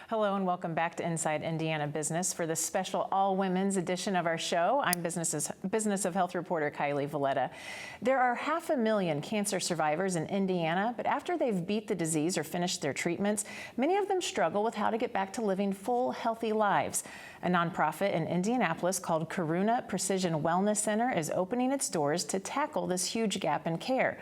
Hello and welcome back to Inside Indiana Business for this special all-women's edition of our show. I'm Business of Health reporter Kylie Veleta. There are 500,000 cancer survivors in Indiana, but after they've beat the disease or finished their treatments, many of them struggle with how to get back to living full, healthy lives. A nonprofit in Indianapolis called Karuna Precision Wellness Center is opening its doors to tackle this huge gap in care.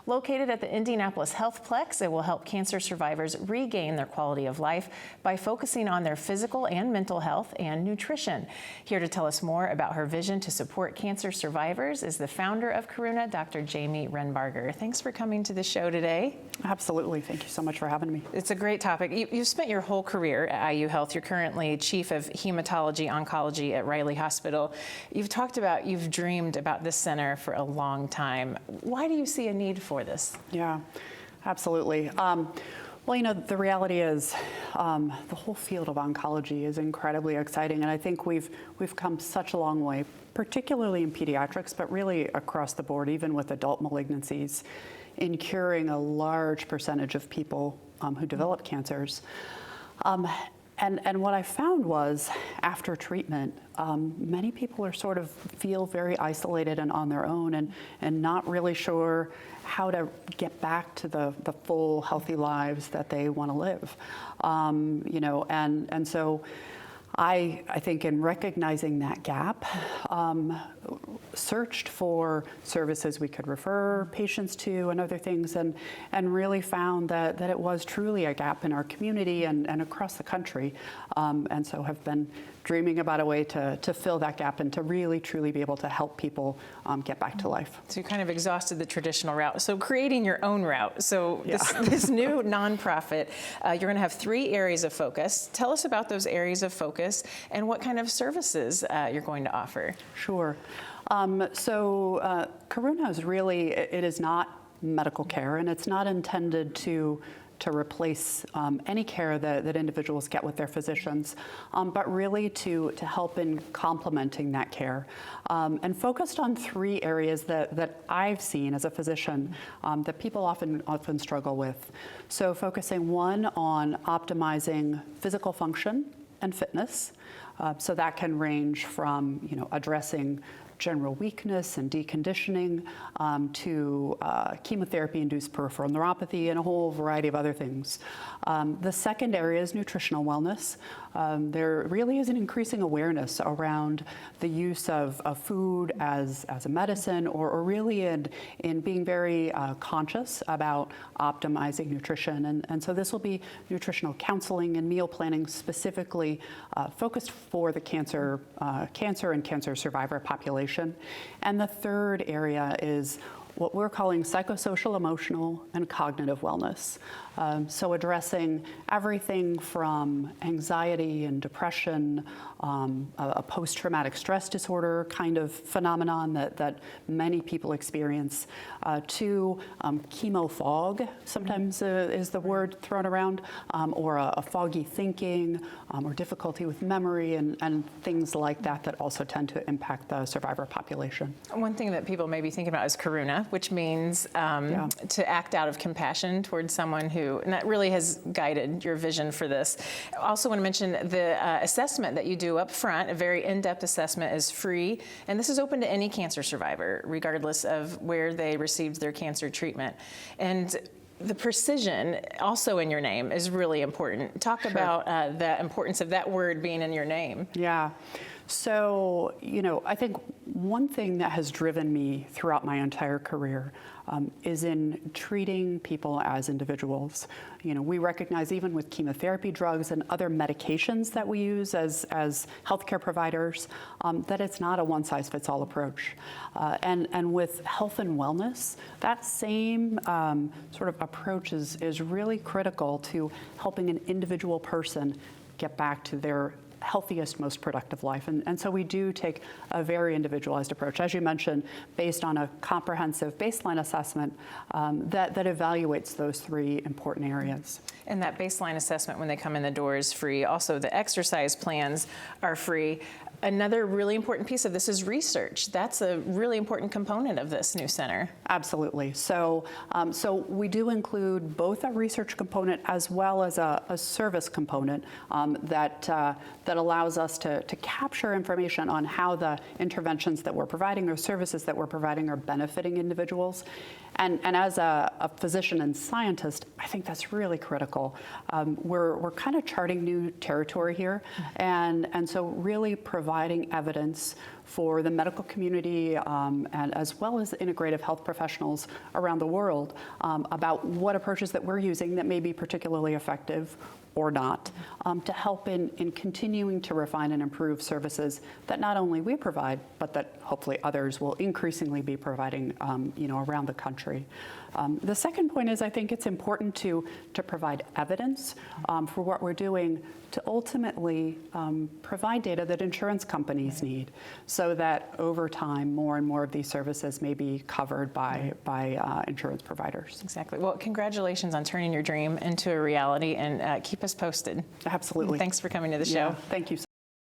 Located at the Indianapolis Healthplex, it will help cancer survivors regain their quality of life by focusing on their physical and mental health and nutrition. Here to tell us more about her vision to support cancer survivors is the founder of Karuna, Dr. Jamie Renbarger. Thanks for coming to the show today. Absolutely. Thank you so much for having me. It's a great topic. You've spent your whole career at IU Health. You're currently chief of hematology oncology at Riley Hospital. You've talked about, you've dreamed about this center for a long time. Why do you see a need for this? Yeah, absolutely. Well, you know, the reality is the whole field of oncology is incredibly exciting, and I think we've come such a long way, particularly in pediatrics, but really across the board, even with adult malignancies, in curing a large percentage of people who develop cancers. And what I found was, after treatment, many people are sort of feel very isolated and on their own and not really sure how to get back to the full, healthy lives that they want to live. You know, and so I think in recognizing that gap, searched for services we could refer patients to and other things, and really found that it was truly a gap in our community and across the country. And so have been dreaming about a way to fill that gap and to really, truly be able to help people get back to life. So you kind of exhausted the traditional route. So creating your own route. So this new nonprofit, you're going to have 3 areas of focus. Tell us about those areas of focus and what kind of services you're going to offer. Sure. So Karuna is really, it is not medical care, and it's not intended to replace any care that individuals get with their physicians, but really to help in complementing that care, and focused on 3 areas that I've seen as a physician that people often struggle with. So focusing, 1, on optimizing physical function and fitness. So that can range from, you know, addressing general weakness and deconditioning to chemotherapy-induced peripheral neuropathy and a whole variety of other things. The second area is nutritional wellness. There really is an increasing awareness around the use of food as a medicine, or really in being very conscious about optimizing nutrition. And so this will be nutritional counseling and meal planning specifically focused for the cancer and cancer survivor population. And the third area is what we're calling psychosocial, emotional, and cognitive wellness. So addressing everything from anxiety and depression, a post-traumatic stress disorder kind of phenomenon that many people experience, to chemo fog, sometimes is the word thrown around, or a foggy thinking, or difficulty with memory and things like that also tend to impact the survivor population. One thing that people may be thinking about is Karuna, which means to act out of compassion towards someone who, and that really has guided your vision for this. I also want to mention the assessment that you do up front. A very in-depth assessment is free, and this is open to any cancer survivor, regardless of where they received their cancer treatment. And the precision, also in your name, is really important. Talk about the importance of that word being in your name. Yeah. So, you know, I think one thing that has driven me throughout my entire career is in treating people as individuals. You know, we recognize even with chemotherapy drugs and other medications that we use as healthcare providers, that it's not a one-size-fits-all approach. And with health and wellness, that same sort of approach is really critical to helping an individual person get back to their healthiest, most productive life. And so we do take a very individualized approach, as you mentioned, based on a comprehensive baseline assessment that evaluates those 3 important areas. And that baseline assessment when they come in the door is free. Also, the exercise plans are free. another really important piece of this is research. That's a really important component of this new center. Absolutely. So we do include both a research component as well as a service component that allows us to capture information on how the interventions that we're providing or services that we're providing are benefiting individuals. And as a physician and scientist, I think that's really critical. We're kind of charting new territory here, and so really providing evidence for the medical community and as well as integrative health professionals around the world about what approaches that we're using that may be particularly effective or not, to help in continuing to refine and improve services that not only we provide, but that hopefully others will increasingly be providing around the country. The second point is I think it's important to provide evidence for what we're doing to ultimately provide data that insurance companies need so that over time more and more of these services may be covered by insurance providers. Exactly. Well, congratulations on turning your dream into a reality, and keep us posted. Absolutely. Thanks for coming to the show. Yeah, thank you.